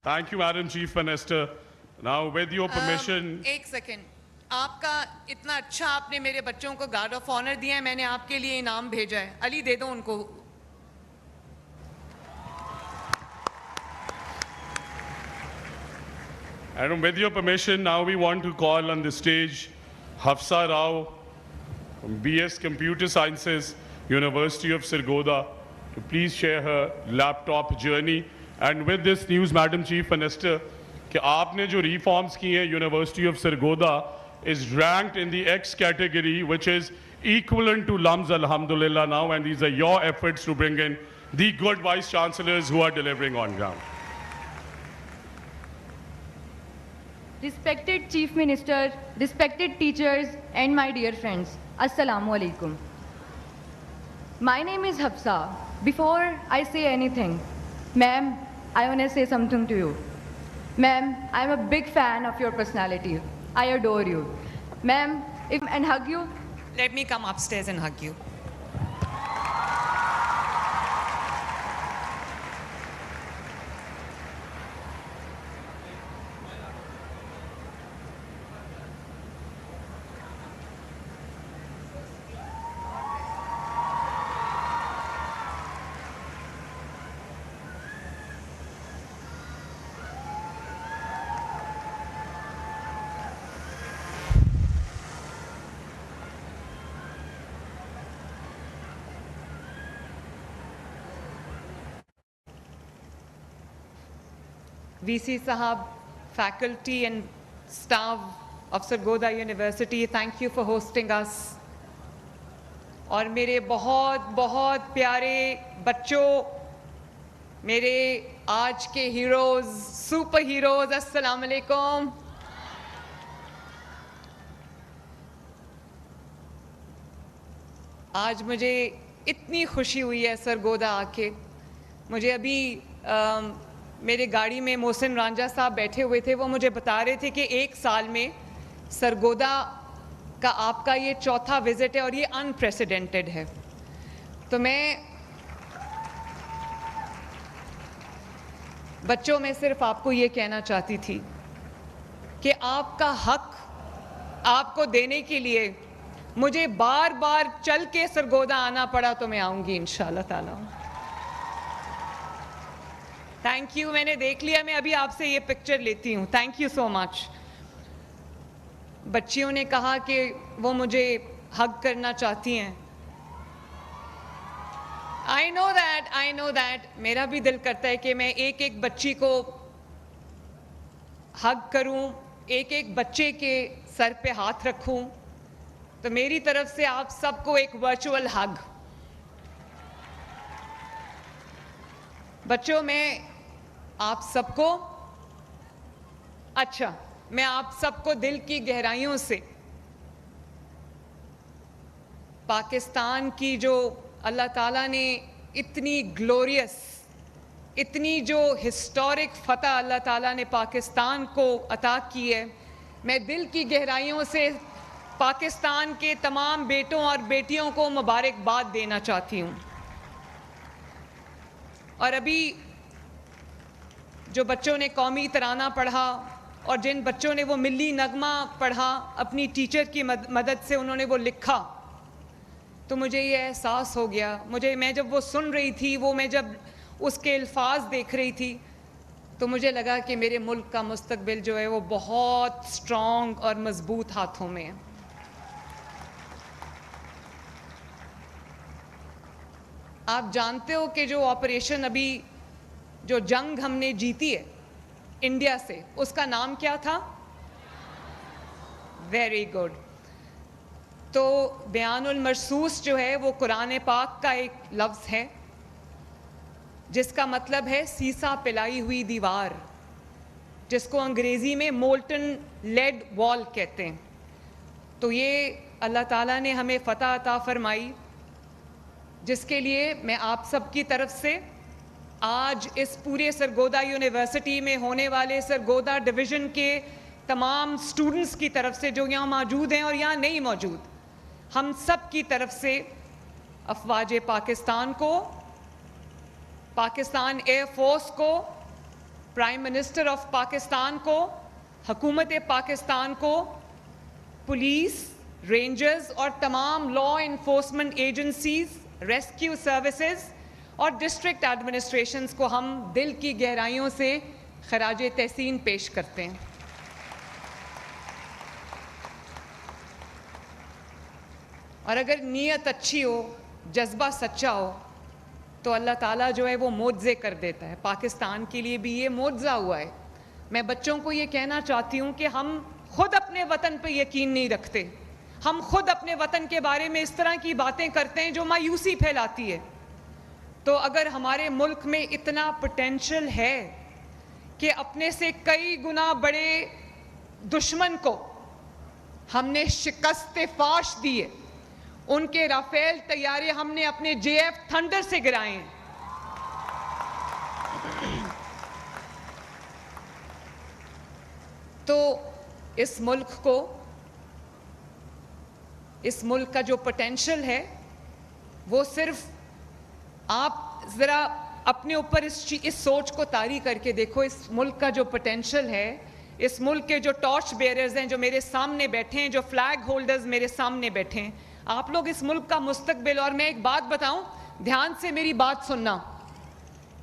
Thank you, Madam Chief Minister. Now, with your permission, ایک second, آپ کا اتنا اچھا آپ نے میرے بچوں کو گارڈ آف آنر دیا ہے, میں نے آپ کے لیے انعام بھیجا ہے. علی دے دو ان کو. and with your permission, now we want to call on the stage Hafsa Rao from BS Computer Sciences, University of Sirgoda, to please share her laptop journey. And with this news, Madam Chief Minister, کہ آپ نے جو reforms کی ہیں, University of Sirgoda is ranked in the X category, which is equivalent to LUMS, alhamdulillah, now, and these are your efforts to bring in the good vice chancellors who are delivering on ground. Respected Chief Minister, respected teachers, and my dear friends, Assalamu alaikum. My name is Hafsa. Before I say anything, ma'am, I want to say something to you. Ma'am, I'm a big fan of your personality. I adore you. Ma'am, if and hug you. Let me come upstairs and hug you. VC Sahab, faculty and staff of Sargodha University, thank you for hosting us. اور میرے بہت بہت پیارے بچوں, میرے آج کے heroes, super heroes, السلام علیکم. آج مجھے اتنی خوشی ہوئی ہے سرگودا آ کے. مجھے ابھی میرے گاڑی میں محسن رانجھا صاحب بیٹھے ہوئے تھے, وہ مجھے بتا رہے تھے کہ ایک سال میں سرگودا کا آپ کا یہ چوتھا وزٹ ہے اور یہ انپریسیڈنٹڈ ہے. تو میں بچوں میں صرف آپ کو یہ کہنا چاہتی تھی کہ آپ کا حق آپ کو دینے کے لیے مجھے بار بار چل کے سرگودا آنا پڑا تو میں آؤں گی انشاءاللہ تعالی. تھینک یو, میں نے دیکھ لیا, میں ابھی آپ سے یہ پکچر لیتی ہوں. تھینک یو سو مچ. بچیوں نے کہا کہ وہ مجھے ہگ کرنا چاہتی ہیں. آئی نو دیٹ میرا بھی دل کرتا ہے کہ میں ایک ایک بچی کو ہگ کروں, ایک ایک بچے کے سر پہ ہاتھ رکھوں. تو میری طرف سے آپ سب کو ایک ورچوئل ہگ. بچوں, میں آپ سب کو, اچھا, میں آپ سب کو دل کی گہرائیوں سے پاکستان کی جو اللہ تعالیٰ نے اتنی گلوریس, اتنی جو ہسٹورک فتح اللہ تعالیٰ نے پاکستان کو عطا کی ہے, میں دل کی گہرائیوں سے پاکستان کے تمام بیٹوں اور بیٹیوں کو مبارکباد دینا چاہتی ہوں. اور ابھی جو بچوں نے قومی ترانہ پڑھا اور جن بچوں نے وہ ملی نغمہ پڑھا, اپنی ٹیچر کی مدد سے انہوں نے وہ لکھا, تو مجھے یہ احساس ہو گیا. میں جب وہ سن رہی تھی, میں جب اس کے الفاظ دیکھ رہی تھی, تو مجھے لگا کہ میرے ملک کا مستقبل جو ہے وہ بہت اسٹرانگ اور مضبوط ہاتھوں میں ہے. آپ جانتے ہو کہ جو آپریشن ابھی جو جنگ ہم نے جیتی ہے انڈیا سے, اس کا نام کیا تھا؟ Very good. تو بیان المرصوص جو ہے وہ قرآن پاک کا ایک لفظ ہے جس کا مطلب ہے سیسا پلائی ہوئی دیوار, جس کو انگریزی میں مولٹن لیڈ وال کہتے ہیں. تو یہ اللہ تعالیٰ نے ہمیں فتح عطا فرمائی, جس کے لیے میں آپ سب کی طرف سے آج اس پورے سرگودا یونیورسٹی میں ہونے والے سرگودا ڈویژن کے تمام سٹوڈنٹس کی طرف سے جو یہاں موجود ہیں اور یہاں نہیں موجود, ہم سب کی طرف سے افواج پاکستان کو, پاکستان ایئر فورس کو, پرائم منسٹر آف پاکستان کو، حکومت پاکستان کو، پولیس، رینجرز اور تمام law enforcement agencies, rescue services اور ڈسٹرکٹ ایڈمنسٹریشنز کو ہم دل کی گہرائیوں سے خراج تحسین پیش کرتے ہیں۔ اور اگر نیت اچھی ہو، جذبہ سچا ہو، تو اللہ تعالیٰ جو ہے وہ معجزے کر دیتا ہے۔ پاکستان کے لیے بھی یہ معجزہ ہوا ہے۔ میں بچوں کو یہ کہنا چاہتی ہوں کہ ہم خود اپنے وطن پہ یقین نہیں رکھتے، ہم خود اپنے وطن کے بارے میں اس طرح کی باتیں کرتے ہیں جو مایوسی پھیلاتی ہے۔ تو اگر ہمارے ملک میں اتنا پوٹینشل ہے کہ اپنے سے کئی گنا بڑے دشمن کو ہم نے شکست فاش دی ہے، ان کے رافیل طیارے ہم نے اپنے JF تھنڈر سے گرائے ہیں، تو اس ملک کا جو پوٹینشل ہے وہ صرف آپ ذرا اپنے اوپر اس سوچ کو طاری کر کے دیکھو۔ اس ملک کا جو پوٹینشل ہے، اس ملک کے جو ٹارچ بیئررز ہیں جو میرے سامنے بیٹھے ہیں، جو فلیگ ہولڈرز میرے سامنے بیٹھے ہیں، آپ لوگ اس ملک کا مستقبل۔ اور میں ایک بات بتاؤں، دھیان سے میری بات سننا،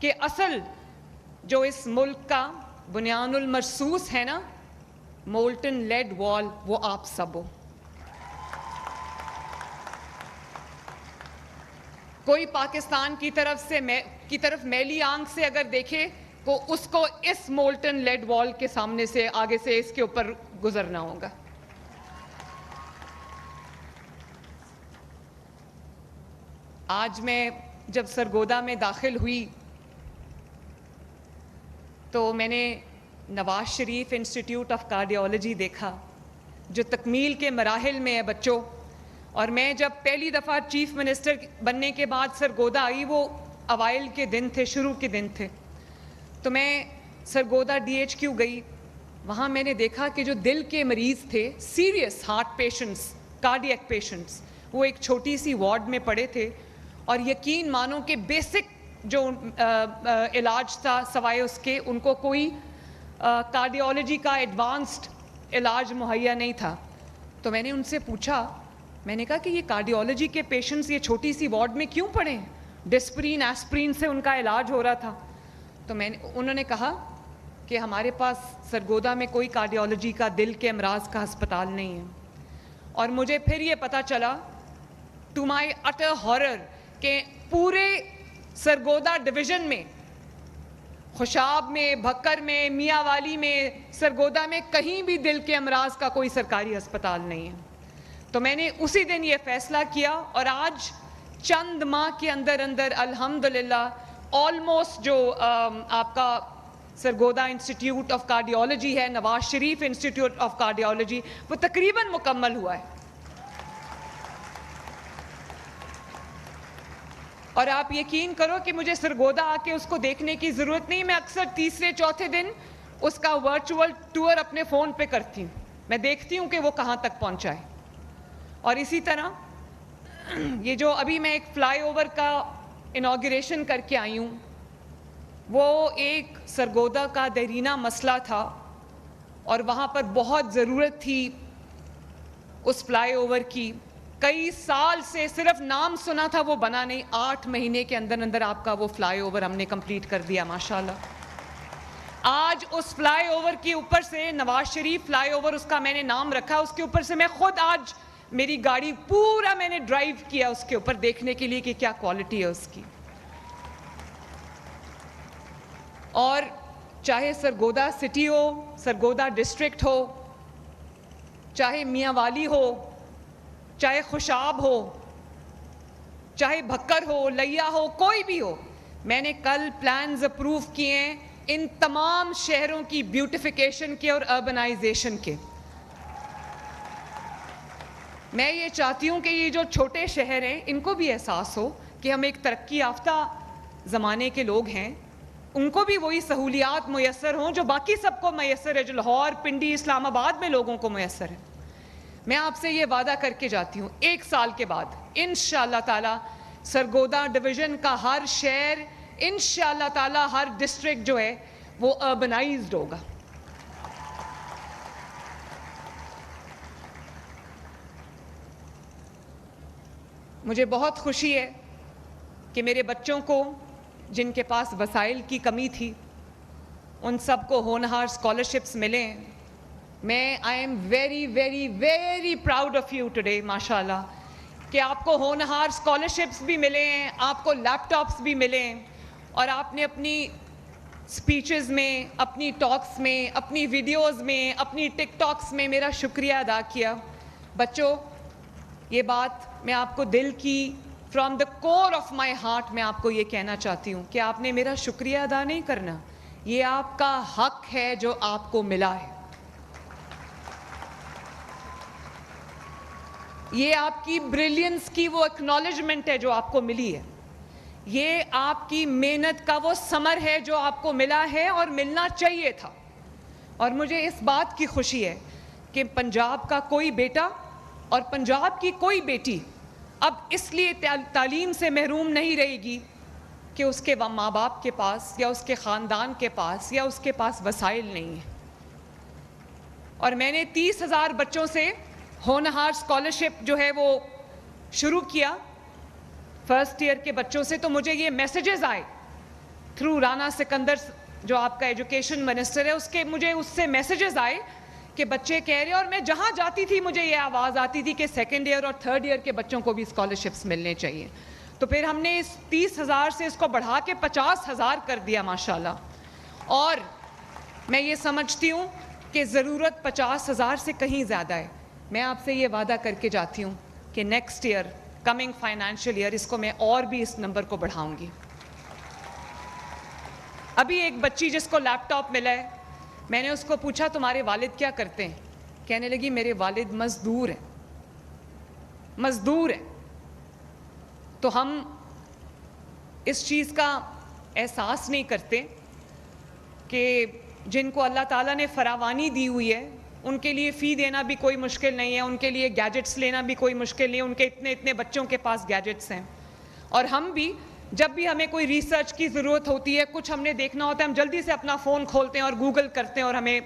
کہ اصل جو اس ملک کا بنیان المرصوص ہے نا، مولٹن لیڈ وال، وہ آپ سب ہو۔ کوئی پاکستان کی طرف میلی آنکھ سے اگر دیکھے تو اس کو اس مولٹن لیڈ وال کے سامنے سے آگے سے اس کے اوپر گزرنا ہوگا۔ آج میں جب سرگودا میں داخل ہوئی تو میں نے Nawaz Sharif institute of cardiology دیکھا، جو تکمیل کے مراحل میں ہے بچوں۔ اور میں جب پہلی دفعہ چیف منسٹر بننے کے بعد سرگودا آئی، وہ اوائل کے دن تھے، شروع کے دن تھے، تو میں سرگودا DHQ گئی۔ وہاں میں نے دیکھا کہ جو دل کے مریض تھے، serious heart patients, cardiac patients, وہ ایک چھوٹی سی وارڈ میں پڑے تھے، اور یقین مانو کہ بیسک جو علاج تھا سوائے اس کے ان کو کوئی کارڈیالوجی کا ایڈوانسڈ علاج مہیا نہیں تھا۔ تو میں نے ان سے پوچھا، میں نے کہا کہ یہ کارڈیالوجی کے پیشنٹس یہ چھوٹی سی وارڈ میں کیوں پڑے ہیں؟ ڈسپرین، ایسپرین سے ان کا علاج ہو رہا تھا۔ تو انہوں نے کہا کہ ہمارے پاس سرگودا میں کوئی کارڈیالوجی کا، دل کے امراض کا ہسپتال نہیں ہے۔ اور مجھے پھر یہ پتا چلا، ٹو مائی اٹر ہارر، کہ پورے سرگودا ڈویژن میں، خوشاب میں، بھکر میں، میاں والی میں، سرگودا میں کہیں بھی دل کے امراض کا کوئی سرکاری ہسپتال نہیں ہے۔ تو میں نے اسی دن یہ فیصلہ کیا، اور آج چند ماہ کے اندر الحمدللہ آلموسٹ جو آپ کا سرگودا انسٹیٹیوٹ آف کارڈیالوجی ہے، Nawaz Sharif institute of cardiology, وہ تقریباً مکمل ہوا ہے۔ اور آپ یقین کرو کہ مجھے سرگودا آ کے اس کو دیکھنے کی ضرورت نہیں، میں اکثر تیسرے چوتھے دن اس کا ورچوئل ٹور اپنے فون پہ کرتی ہوں، میں دیکھتی ہوں کہ وہ کہاں تک پہنچا ہے۔ اور اسی طرح یہ جو ابھی میں ایک فلائی اوور کا انوگریشن کر کے آئی ہوں، وہ ایک سرگودا کا دیرینہ مسئلہ تھا، اور وہاں پر بہت ضرورت تھی اس فلائی اوور کی۔ کئی سال سے صرف نام سنا تھا، وہ بنا نہیں۔ 8 مہینے کے اندر آپ کا وہ فلائی اوور ہم نے کمپلیٹ کر دیا ماشاءاللہ۔ آج اس فلائی اوور کے اوپر سے نواز شریف فلائی اوور اس کا میں نے نام رکھا، اس کے اوپر سے میں خود آج میری گاڑی پورا میں نے ڈرائیو کیا اس کے اوپر دیکھنے کے لیے کہ کیا کوالٹی ہے اس کی۔ اور چاہے سرگودا سٹی ہو، سرگودا ڈسٹرکٹ ہو، چاہے میاں والی ہو، چاہے خوشاب ہو، چاہے بھکر ہو، لیا ہو، کوئی بھی ہو، میں نے کل پلانز اپروو کیے ہیں ان تمام شہروں کی بیوٹیفیکیشن کے اور اربنائزیشن کے۔ میں یہ چاہتی ہوں کہ یہ جو چھوٹے شہر ہیں ان کو بھی احساس ہو کہ ہم ایک ترقی یافتہ زمانے کے لوگ ہیں، ان کو بھی وہی سہولیات میسر ہوں جو باقی سب کو میسر ہے، جو لاہور، پنڈی، اسلام آباد میں لوگوں کو میسر ہے۔ میں آپ سے یہ وعدہ کر کے جاتی ہوں، 1 سال کے بعد انشاءاللہ تعالی سرگودا ڈویژن کا ہر شہر، انشاءاللہ تعالی ہر ڈسٹرکٹ جو ہے وہ اربنائزڈ ہوگا. مجھے بہت خوشی ہے کہ میرے بچوں کو جن کے پاس وسائل کی کمی تھی ان سب کو ہونہار اسکالرشپس ملے ہیں. میں I am very very very proud of you today ماشاء اللہ کہ آپ کو ہونہار اسکالرشپس بھی ملے ہیں, آپ کو لیپ ٹاپس بھی ملے ہیں, اور آپ نے اپنی اسپیچز میں, اپنی ٹاکس میں, اپنی ویڈیوز میں, اپنی ٹک ٹاکس میں میرا شکریہ ادا کیا. بچوں, یہ بات میں آپ کو دل کی from the core of my heart میں آپ کو یہ کہنا چاہتی ہوں کہ آپ نے میرا شکریہ ادا نہیں کرنا, یہ آپ کا حق ہے جو آپ کو ملا ہے. یہ آپ کی بریلینس کی وہ ایکنالجمنٹ ہے جو آپ کو ملی ہے. یہ آپ کی محنت کا وہ ثمر ہے جو آپ کو ملا ہے اور ملنا چاہیے تھا. اور مجھے اس بات کی خوشی ہے کہ پنجاب کا کوئی بیٹا اور پنجاب کی کوئی بیٹی اب اس لیے تعلیم سے محروم نہیں رہے گی کہ اس کے ماں باپ کے پاس یا اس کے خاندان کے پاس یا اس کے پاس وسائل نہیں ہیں. اور میں نے 30,000 بچوں سے ہونہار اسکالرشپ جو ہے وہ شروع کیا فرسٹ ایئر کے بچوں سے. تو مجھے یہ میسیجز آئے تھرو رانا سکندر جو آپ کا ایجوکیشن منسٹر ہے, مجھے اس سے میسیجز آئے کہ بچے کہہ رہے, اور میں جہاں جاتی تھی مجھے یہ آواز آتی تھی کہ سیکنڈ ایئر اور تھرڈ ایئر کے بچوں کو بھی اسکالرشپس ملنے چاہیے. تو پھر ہم نے اس 30,000 سے اس کو بڑھا کے 50,000 کر دیا ماشاءاللہ. اور میں یہ سمجھتی ہوں کہ ضرورت 50,000 سے کہیں زیادہ ہے. میں آپ سے یہ وعدہ کر کے جاتی ہوں کہ next year, coming financial year, اس کو میں اور بھی اس نمبر کو بڑھاؤں گی. ابھی ایک بچی جس کو لیپ ٹاپ ملا ہے, میں نے اس کو پوچھا تمہارے والد کیا کرتے ہیں؟ کہنے لگی میرے والد مزدور ہیں. مزدور ہیں. تو ہم اس چیز کا احساس نہیں کرتے کہ جن کو اللہ تعالیٰ نے فراوانی دی ہوئی ہے ان کے لیے فی دینا بھی کوئی مشکل نہیں ہے, ان کے لیے گیجٹس لینا بھی کوئی مشکل نہیں ہے, ان کے اتنے بچوں کے پاس گیجٹس ہیں. اور ہم بھی جب بھی ہمیں کوئی ریسرچ کی ضرورت ہوتی ہے, کچھ ہم نے دیکھنا ہوتا ہے, ہم جلدی سے اپنا فون کھولتے ہیں اور گوگل کرتے ہیں اور ہمیں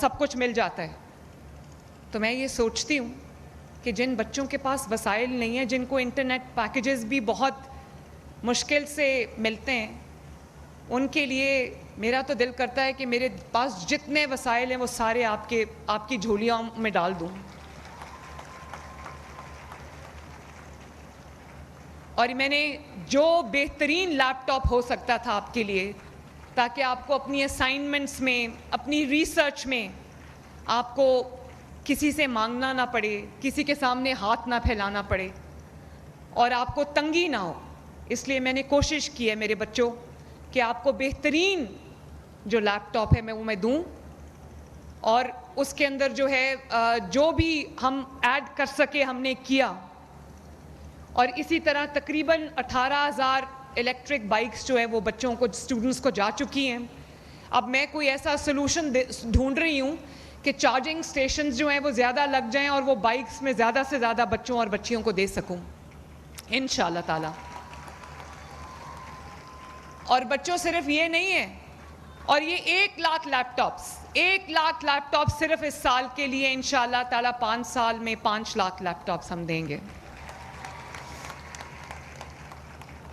سب کچھ مل جاتا ہے. تو میں یہ سوچتی ہوں کہ جن بچوں کے پاس وسائل نہیں ہیں, جن کو انٹرنیٹ پیکیجز بھی بہت مشکل سے ملتے ہیں, ان کے لیے میرا تو دل کرتا ہے کہ میرے پاس جتنے وسائل ہیں وہ سارے آپ کی جھولیوں میں ڈال دوں. اور میں نے جو بہترین لیپ ٹاپ ہو سکتا تھا آپ کے لیے, تاکہ آپ کو اپنی اسائنمنٹس میں, اپنی ریسرچ میں آپ کو کسی سے مانگنا نہ پڑے, کسی کے سامنے ہاتھ نہ پھیلانا پڑے اور آپ کو تنگی نہ ہو, اس لیے میں نے کوشش کی ہے میرے بچوں کہ آپ کو بہترین جو لیپ ٹاپ ہے میں دوں. اور اس کے اندر جو ہے جو بھی ہم ایڈ کر سکے ہم نے کیا. اور اسی طرح تقریباً 18,000 الیکٹرک بائکس جو ہے وہ بچوں کو, اسٹوڈنٹس کو جا چکی ہیں. اب میں کوئی ایسا سلوشن ڈھونڈ رہی ہوں کہ چارجنگ سٹیشنز جو ہیں وہ زیادہ لگ جائیں اور وہ بائکس میں زیادہ سے زیادہ بچوں اور بچیوں کو دے سکوں انشاءاللہ تعالی. اور بچوں صرف یہ نہیں ہے, اور یہ 1 لاکھ لیپ ٹاپس صرف اس سال کے لیے انشاءاللہ تعالی 5 سال میں 5 لاکھ لیپ ٹاپس ہم دیں گے.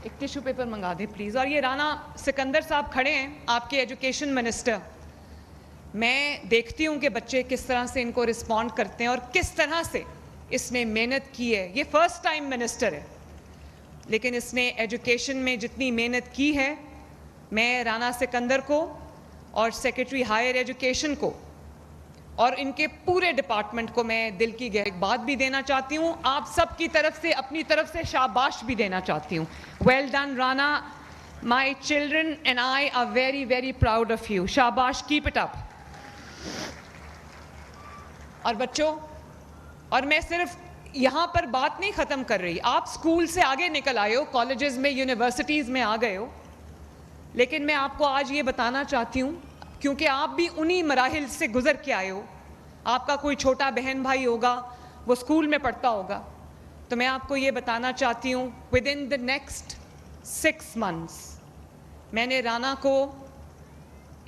ایک ٹیشو پیپر منگا دیں پلیز. اور یہ رانا سکندر صاحب کھڑے ہیں, آپ کے ایجوکیشن منسٹر. میں دیکھتی ہوں کہ بچے کس طرح سے ان کو رسپونڈ کرتے ہیں اور کس طرح سے اس نے محنت کی ہے. یہ فرسٹ ٹائم منسٹر ہے, لیکن اس نے ایجوکیشن میں جتنی محنت کی ہے, میں رانا سکندر کو اور سیکرٹری ہائر ایجوکیشن کو اور ان کے پورے ڈپارٹمنٹ کو میں دل کی گہری بات بھی دینا چاہتی ہوں. آپ سب کی طرف سے, اپنی طرف سے شاباش بھی دینا چاہتی ہوں. Well done Rana, my children and I are very very proud of you. شاباش, کیپ اٹ اپ. اور بچوں, اور میں صرف یہاں پر بات نہیں ختم کر رہی, آپ اسکول سے آگے نکل آئے ہو, کالجز میں, یونیورسٹیز میں آ گئے ہو, لیکن میں آپ کو آج یہ بتانا چاہتی ہوں کیونکہ آپ بھی انہی مراحل سے گزر کے آئے ہو. آپ کا کوئی چھوٹا بہن بھائی ہوگا, وہ اسکول میں پڑھتا ہوگا, تو میں آپ کو یہ بتانا چاہتی ہوں with in the next 6 months میں نے رانا کو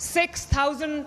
6,000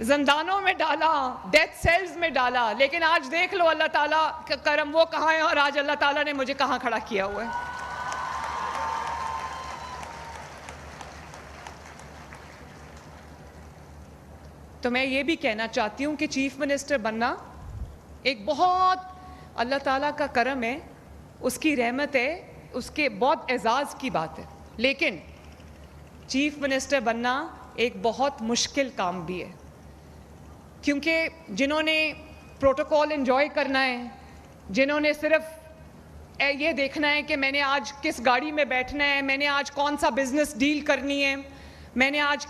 زندانوں میں ڈالا, ڈیتھ سیلز میں ڈالا, لیکن آج دیکھ لو اللہ تعالیٰ کا کرم وہ کہاں ہے اور آج اللہ تعالیٰ نے مجھے کہاں کھڑا کیا ہوا ہے. تو میں یہ بھی کہنا چاہتی ہوں کہ چیف منسٹر بننا ایک بہت اللہ تعالیٰ کا کرم ہے, اس کی رحمت ہے, اس کے بہت اعزاز کی بات ہے, لیکن چیف منسٹر بننا ایک بہت مشکل کام بھی ہے, کیونکہ جنہوں نے پروٹوکول انجوائے کرنا ہے, جنہوں نے صرف یہ دیکھنا ہے کہ میں نے آج کس گاڑی میں بیٹھنا ہے, میں نے آج کون سا بزنس ڈیل کرنی ہے, میں نے آج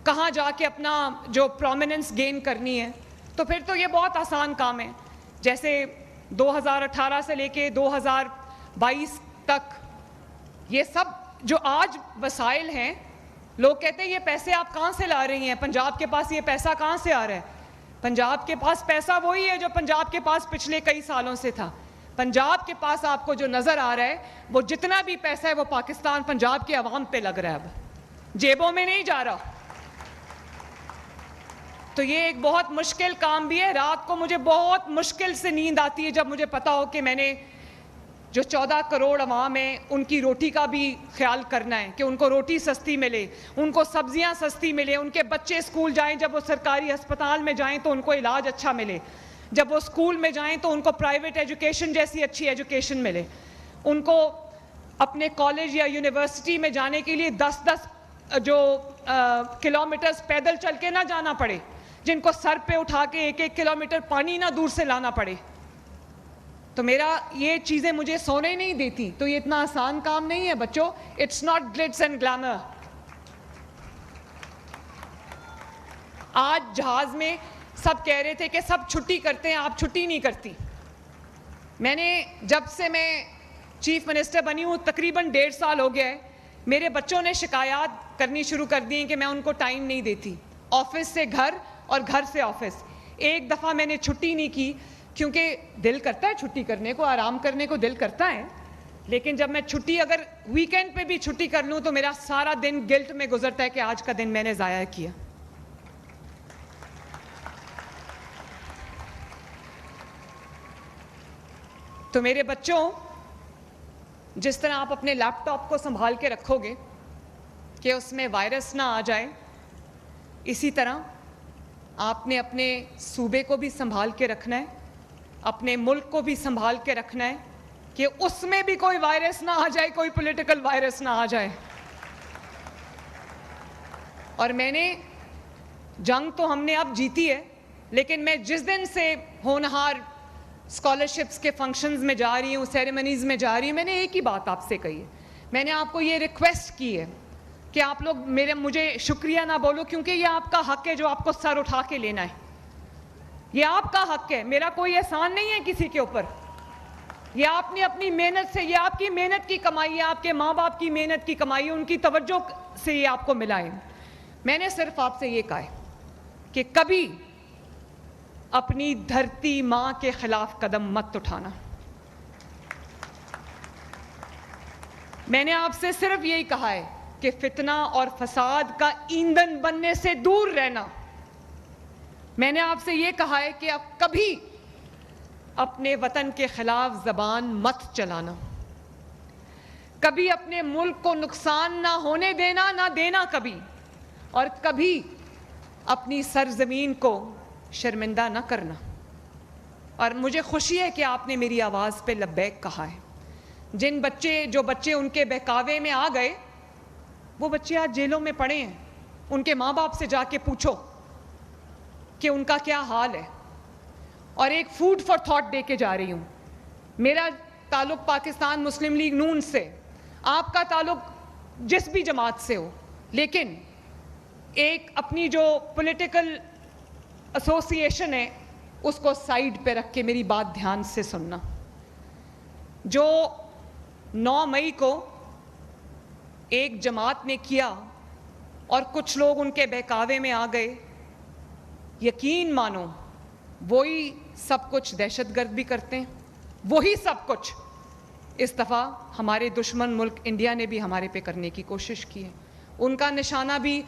کہاں جا کے اپنا جو پرومیننس گین کرنی ہے, تو پھر تو یہ بہت آسان کام ہے. جیسے 2018 سے لے کے 2022 تک یہ سب جو آج وسائل ہیں, لوگ کہتے ہیں یہ پیسے آپ کہاں سے لا رہی ہیں, پنجاب کے پاس یہ پیسہ کہاں سے آ رہا ہے. پنجاب کے پاس پیسہ وہی ہے جو پنجاب کے پاس پچھلے کئی سالوں سے تھا. پنجاب کے پاس آپ کو جو نظر آ رہا ہے وہ جتنا بھی پیسہ ہے وہ پاکستان پنجاب کے عوام پہ لگ رہا ہے, اب جیبوں میں نہیں جا رہا. تو یہ ایک بہت مشکل کام بھی ہے. رات کو مجھے بہت مشکل سے نیند آتی ہے جب مجھے پتا ہو کہ میں نے جو 14 کروڑ عوام ہیں ان کی روٹی کا بھی خیال کرنا ہے, کہ ان کو روٹی سستی ملے, ان کو سبزیاں سستی ملے, ان کے بچے اسکول جائیں, جب وہ سرکاری ہسپتال میں جائیں تو ان کو علاج اچھا ملے, جب وہ اسکول میں جائیں تو ان کو پرائیویٹ ایجوکیشن جیسی اچھی ایجوکیشن ملے, ان کو اپنے کالج یا یونیورسٹی میں جانے کے لیے 10-10 جو کلومیٹرز پیدل چل کے نہ جانا پڑے, جن کو سر پہ اٹھا کے 1-1 کلومیٹر پانی نہ دور سے لانا پڑے. تو میرا یہ چیزیں مجھے سونے ہی نہیں دیتی. تو یہ اتنا آسان کام نہیں ہے بچوں. It's not glitz and glamour. آج جہاز میں سب کہہ رہے تھے کہ سب چھٹی کرتے ہیں, آپ چھٹی نہیں کرتی. میں نے جب سے میں چیف منسٹر بنی ہوں تقریباً 1.5 سال ہو گیا ہے, میرے بچوں نے شکایات کرنی شروع کر دی ہیں کہ میں ان کو ٹائم نہیں دیتی. آفس سے گھر اور گھر سے آفس. ایک دفعہ میں نے چھٹی نہیں کی, کیونکہ دل کرتا ہے چھٹی کرنے کو, آرام کرنے کو دل کرتا ہے, لیکن جب میں چھٹی اگر ویکینڈ پہ بھی چھٹی کر لوں تو میرا سارا دن گلٹ میں گزرتا ہے کہ آج کا دن میں نے ضائع کیا. تو میرے بچوں, جس طرح آپ اپنے لیپ ٹاپ کو سنبھال کے رکھو گے کہ اس میں وائرس نہ آ جائے, اسی طرح آپ نے اپنے صوبے کو بھی سنبھال کے رکھنا ہے, اپنے ملک کو بھی سنبھال کے رکھنا ہے کہ اس میں بھی کوئی وائرس نہ آ جائے, کوئی پولیٹیکل وائرس نہ آ جائے. اور میں نے جنگ تو ہم نے اب جیتی ہے, لیکن میں جس دن سے ہونہار اسکالرشپس کے فنکشنز میں جا رہی ہوں, سیریمنیز میں جا رہی ہوں, میں نے ایک ہی بات آپ سے کہی ہے. میں نے آپ کو یہ ریکویسٹ کی ہے کہ آپ لوگ مجھے شکریہ نہ بولو, کیونکہ یہ آپ کا حق ہے جو آپ کو سر اٹھا کے لینا ہے. یہ آپ کا حق ہے, میرا کوئی احسان نہیں ہے کسی کے اوپر. یہ آپ نے اپنی محنت سے, یہ آپ کی محنت کی کمائی ہے, آپ کے ماں باپ کی محنت کی کمائی ہے, ان کی توجہ سے یہ آپ کو ملا ہے. میں نے صرف آپ سے یہ کہا ہے کہ کبھی اپنی دھرتی ماں کے خلاف قدم مت اٹھانا. میں نے آپ سے صرف یہی کہا ہے کہ فتنہ اور فساد کا ایندھن بننے سے دور رہنا. میں نے آپ سے یہ کہا ہے کہ اب کبھی اپنے وطن کے خلاف زبان مت چلانا, کبھی اپنے ملک کو نقصان نہ ہونے دینا, نہ دینا کبھی, اور کبھی اپنی سرزمین کو شرمندہ نہ کرنا. اور مجھے خوشی ہے کہ آپ نے میری آواز پہ لبیک کہا ہے. جو بچے ان کے بہکاوے میں آ گئے, وہ بچے آج جیلوں میں پڑے ہیں. ان کے ماں باپ سے جا کے پوچھو کہ ان کا کیا حال ہے. اور ایک فوڈ فار تھاٹ دے کے جا رہی ہوں. میرا تعلق پاکستان مسلم لیگ نون سے, آپ کا تعلق جس بھی جماعت سے ہو, لیکن ایک اپنی جو پولیٹیکل ایسوسیشن ہے اس کو سائیڈ پہ رکھ کے میری بات دھیان سے سننا. جو 9 مئی کو ایک جماعت نے کیا اور کچھ لوگ ان کے بہکاوے میں آ گئے, یقین مانو وہی سب کچھ دہشت گرد بھی کرتے ہیں, وہی سب کچھ اس دفعہ ہمارے دشمن ملک انڈیا نے بھی ہمارے پہ کرنے کی کوشش کی ہے. ان کا نشانہ بھی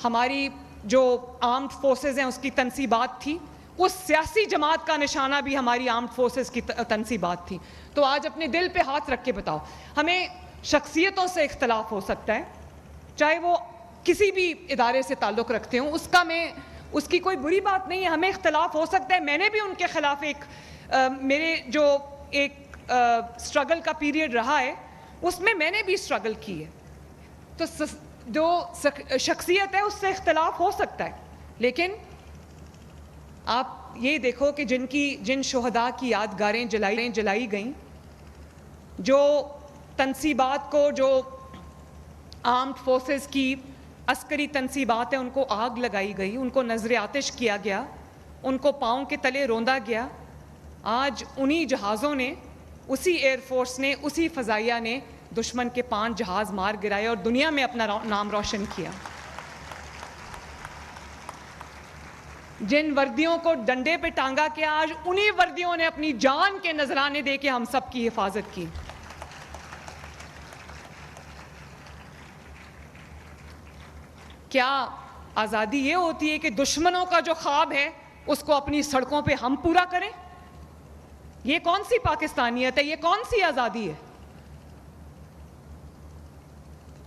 ہماری جو آرمڈ فورسز ہیں اس کی تنصیبات تھی, اس سیاسی جماعت کا نشانہ بھی ہماری آرمڈ فورسز کی تنصیبات تھی. تو آج اپنے دل پہ ہاتھ رکھ کے بتاؤ, ہمیں شخصیتوں سے اختلاف ہو سکتا ہے, چاہے وہ کسی بھی ادارے سے تعلق رکھتے ہوں, اس کی کوئی بری بات نہیں ہے, ہمیں اختلاف ہو سکتا ہے. میں نے بھی ان کے خلاف میرے جو ایک اسٹرگل کا پیریڈ رہا ہے اس میں نے بھی اسٹرگل کی ہے. تو جو شخصیت ہے اس سے اختلاف ہو سکتا ہے, لیکن آپ یہ دیکھو کہ جن شہداء کی یادگاریں جلائی گئیں, جو تنصیبات کو, جو آرمڈ فورسز کی عسکری تنصیبات ہیں ان کو آگ لگائی گئی, ان کو نذر آتش کیا گیا, ان کو پاؤں کے تلے روندا گیا. آج انہی جہازوں نے, اسی ایئر فورس نے, اسی فضائیہ نے دشمن کے 5 جہاز مار گرائے اور دنیا میں اپنا نام روشن کیا. جن وردیوں کو ڈنڈے پہ ٹانگا کیا, آج انہی وردیوں نے اپنی جان کے نذرانے دے کے ہم سب کی حفاظت کی. کیا آزادی یہ ہوتی ہے کہ دشمنوں کا جو خواب ہے اس کو اپنی سڑکوں پہ ہم پورا کریں؟ یہ کون سی پاکستانیت ہے؟ یہ کون سی آزادی ہے؟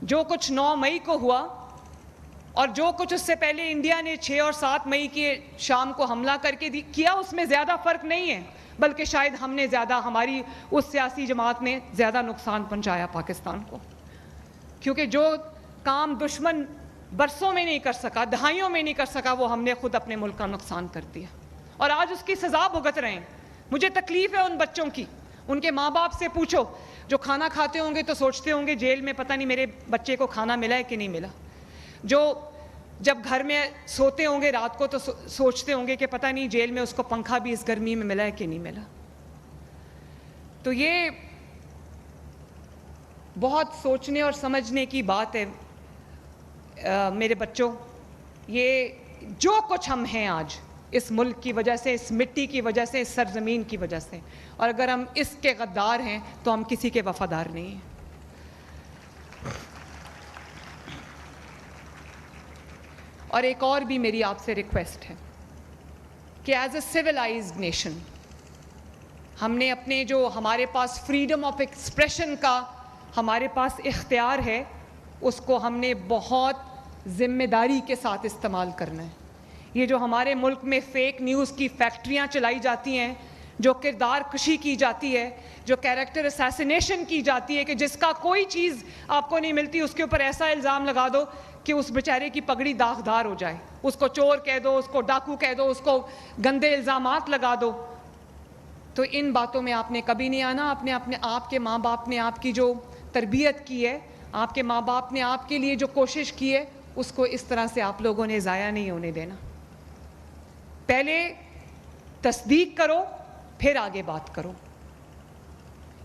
جو کچھ 9 مئی کو ہوا اور جو کچھ اس سے پہلے انڈیا نے 6 اور 7 مئی کے شام کو حملہ کر کے کیا, اس میں زیادہ فرق نہیں ہے, بلکہ شاید ہم نے زیادہ, ہماری اس سیاسی جماعت نے زیادہ نقصان پہنچایا پاکستان کو. کیونکہ جو کام دشمن برسوں میں نہیں کر سکا, دہائیوں میں نہیں کر سکا, وہ ہم نے خود اپنے ملک کا نقصان کر دیا اور آج اس کی سزا بھگت رہے ہیں. مجھے تکلیف ہے ان بچوں کی. ان کے ماں باپ سے پوچھو, جو کھانا کھاتے ہوں گے تو سوچتے ہوں گے جیل میں پتہ نہیں میرے بچے کو کھانا ملا ہے کہ نہیں ملا. جو جب گھر میں سوتے ہوں گے رات کو تو سوچتے ہوں گے کہ پتہ نہیں جیل میں اس کو پنکھا بھی اس گرمی میں ملا ہے کہ نہیں ملا. تو یہ بہت سوچنے اور سمجھنے کی بات ہے میرے بچوں. یہ جو کچھ ہم ہیں آج اس ملک کی وجہ سے, اس مٹی کی وجہ سے, اس سرزمین کی وجہ سے, اور اگر ہم اس کے غدار ہیں تو ہم کسی کے وفادار نہیں ہیں. اور ایک اور بھی میری آپ سے ریکویسٹ ہے کہ ایز اے سویلائزڈ نیشن ہم نے اپنے جو ہمارے پاس فریڈم آف ایکسپریشن کا ہمارے پاس اختیار ہے, اس کو ہم نے بہت ذمہ داری کے ساتھ استعمال کرنا ہے. یہ جو ہمارے ملک میں فیک نیوز کی فیکٹریاں چلائی جاتی ہیں, جو کردار کشی کی جاتی ہے, جو کیریکٹر اسیسینیشن کی جاتی ہے کہ جس کا کوئی چیز آپ کو نہیں ملتی اس کے اوپر ایسا الزام لگا دو کہ اس بیچارے کی پگڑی داغدار ہو جائے, اس کو چور کہہ دو, اس کو ڈاکو کہہ دو, اس کو گندے الزامات لگا دو. تو ان باتوں میں آپ نے کبھی نہیں آنا. آپ کے ماں باپ نے آپ کی جو تربیت کی ہے, آپ کے ماں باپ نے آپ کے لیے جو کوشش کی ہے, اس کو اس طرح سے آپ لوگوں نے ضائع نہیں ہونے دینا. پہلے تصدیق کرو پھر آگے بات کرو.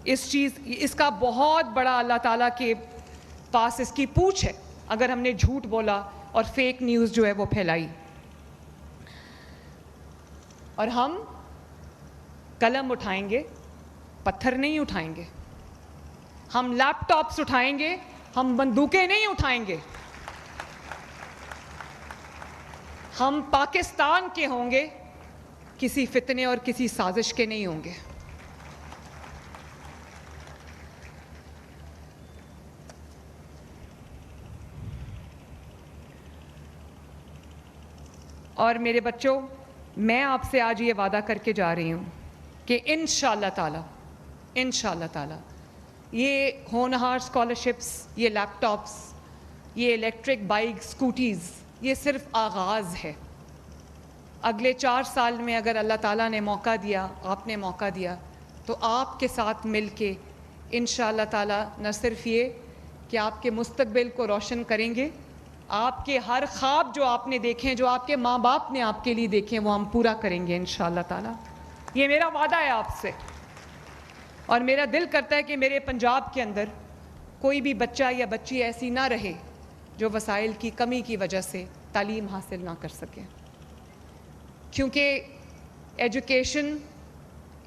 اس کا بہت بڑا اللہ تعالیٰ کے پاس اس کی پوچھ ہے اگر ہم نے جھوٹ بولا اور فیک نیوز جو ہے وہ پھیلائی. اور ہم قلم اٹھائیں گے, پتھر نہیں اٹھائیں گے. ہم لیپ ٹاپس اٹھائیں گے, ہم بندوقیں نہیں اٹھائیں گے. ہم پاکستان کے ہوں گے, کسی فتنے اور کسی سازش کے نہیں ہوں گے. اور میرے بچوں, میں آپ سے آج یہ وعدہ کر کے جا رہی ہوں کہ انشاءاللہ تعالی یہ ہونہار اسکالرشپس, یہ لیپ ٹاپس, یہ الیکٹرک بائک, اسکوٹیز, یہ صرف آغاز ہے. اگلے 4 سال میں اگر اللہ تعالیٰ نے موقع دیا, آپ نے موقع دیا, تو آپ کے ساتھ مل کے انشاءاللہ تعالیٰ نہ صرف یہ کہ آپ کے مستقبل کو روشن کریں گے, آپ کے ہر خواب جو آپ نے دیکھیں, جو آپ کے ماں باپ نے آپ کے لیے دیکھیں, وہ ہم پورا کریں گے انشاءاللہ تعالیٰ. یہ میرا وعدہ ہے آپ سے. اور میرا دل کرتا ہے کہ میرے پنجاب کے اندر کوئی بھی بچہ یا بچی ایسی نہ رہے جو وسائل کی کمی کی وجہ سے تعلیم حاصل نہ کر سکے. کیونکہ ایجوکیشن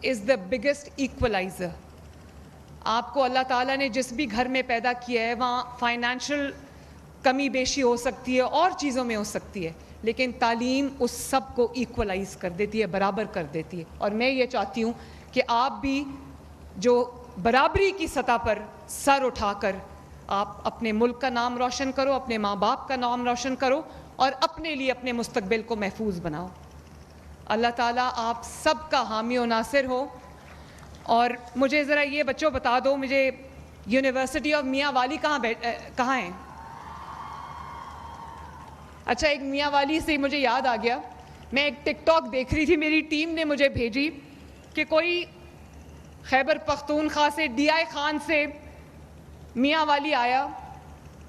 از دا بگیسٹ ایکولائزر. آپ کو اللہ تعالیٰ نے جس بھی گھر میں پیدا کیا ہے وہاں فائنینشیل کمی بیشی ہو سکتی ہے, اور چیزوں میں ہو سکتی ہے, لیکن تعلیم اس سب کو ایکولائز کر دیتی ہے, برابر کر دیتی ہے. اور میں یہ چاہتی ہوں کہ آپ بھی جو برابری کی سطح پر سر اٹھا کر آپ اپنے ملک کا نام روشن کرو, اپنے ماں باپ کا نام روشن کرو اور اپنے لیے اپنے مستقبل کو محفوظ بناؤ. اللہ تعالیٰ آپ سب کا حامی و ناصر ہو. اور مجھے ذرا یہ بچوں بتا دو, مجھے یونیورسٹی آف میاں والی کہاں ہیں؟ اچھا, ایک میاں والی سے مجھے یاد آ گیا, میں ایک ٹک ٹاک دیکھ رہی تھی, میری ٹیم نے مجھے بھیجی کہ کوئی خیبر پختونخوا سے ڈی آئی خان سے میاں والی آیا,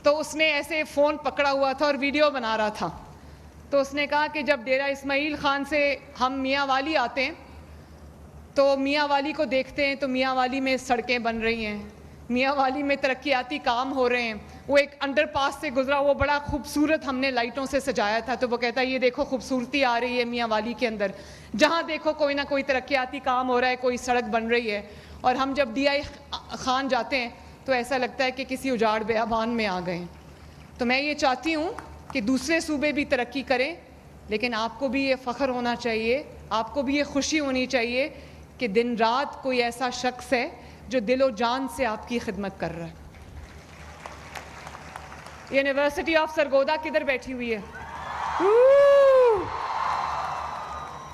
تو اس نے ایسے فون پکڑا ہوا تھا اور ویڈیو بنا رہا تھا. تو اس نے کہا کہ جب ڈیرہ اسماعیل خان سے ہم میاں والی آتے ہیں تو میاں والی کو دیکھتے ہیں تو میاں والی میں سڑکیں بن رہی ہیں, میاں والی میں ترقیاتی کام ہو رہے ہیں. وہ ایک انڈر پاس سے گزرا, وہ بڑا خوبصورت ہم نے لائٹوں سے سجایا تھا, تو وہ کہتا ہے یہ دیکھو خوبصورتی آ رہی ہے میاں والی کے اندر, جہاں دیکھو کوئی نہ کوئی ترقیاتی کام ہو رہا ہے, کوئی سڑک بن رہی ہے. اور ہم جب ڈی آئی خان جاتے ہیں تو ایسا لگتا ہے کہ کسی اجاڑ بیابان میں آ گئے. تو میں یہ چاہتی ہوں کہ دوسرے صوبے بھی ترقی کریں, لیکن آپ کو بھی یہ فخر ہونا چاہیے, آپ کو بھی یہ خوشی ہونی چاہیے کہ دن رات کوئی ایسا شخص ہے جو دل و جان سے آپ کی خدمت کر رہا ہے. یونیورسٹی آف سرگودا کدھر بیٹھی ہوئی ہے؟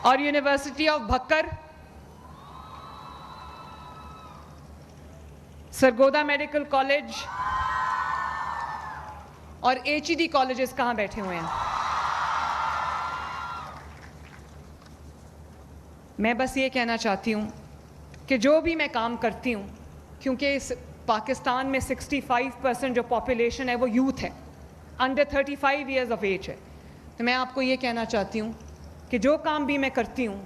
اور university of Bhakkar, Sargodha medical college اور ایچ ای ڈی کالجز کہاں بیٹھے ہوئے ہیں؟ میں بس یہ کہنا چاہتی ہوں کہ جو بھی میں کام کرتی ہوں, کیونکہ اس پاکستان میں 65% جو پاپولیشن ہے وہ یوتھ ہے, انڈر 35 ایئرز آف ایج ہے, تو میں آپ کو یہ کہنا چاہتی ہوں کہ جو کام بھی میں کرتی ہوں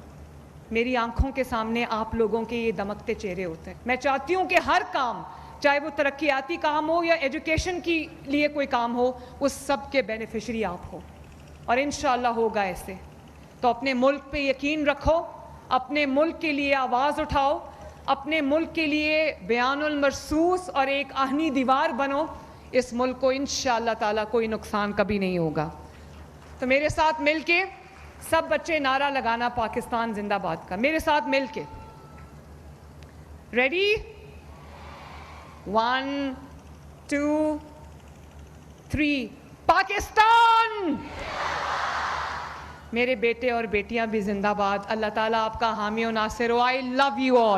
میری آنکھوں کے سامنے آپ لوگوں کے یہ دمکتے چہرے ہوتے ہیں. میں چاہتی ہوں کہ ہر کام, چاہے وہ ترقیاتی کام ہو یا ایجوکیشن کی لیے کوئی کام ہو, اس سب کے بینیفیشری آپ ہو, اور انشاءاللہ ہوگا ایسے. تو اپنے ملک پہ یقین رکھو, اپنے ملک کے لیے آواز اٹھاؤ, اپنے ملک کے لیے بیان المرصوص اور ایک آہنی دیوار بنو. اس ملک کو انشاءاللہ تعالیٰ کوئی نقصان کبھی نہیں ہوگا. تو میرے ساتھ مل کے سب بچے نعرہ لگانا پاکستان زندہ باد کا, میرے ساتھ مل کے. ریڈی؟ 1 2 3 پاکستان. میرے بیٹے اور بیٹیاں بھی زندہ باد. اللہ تعالیٰ آپ کا حامی و ناصر ہو. آئی لو یو آل.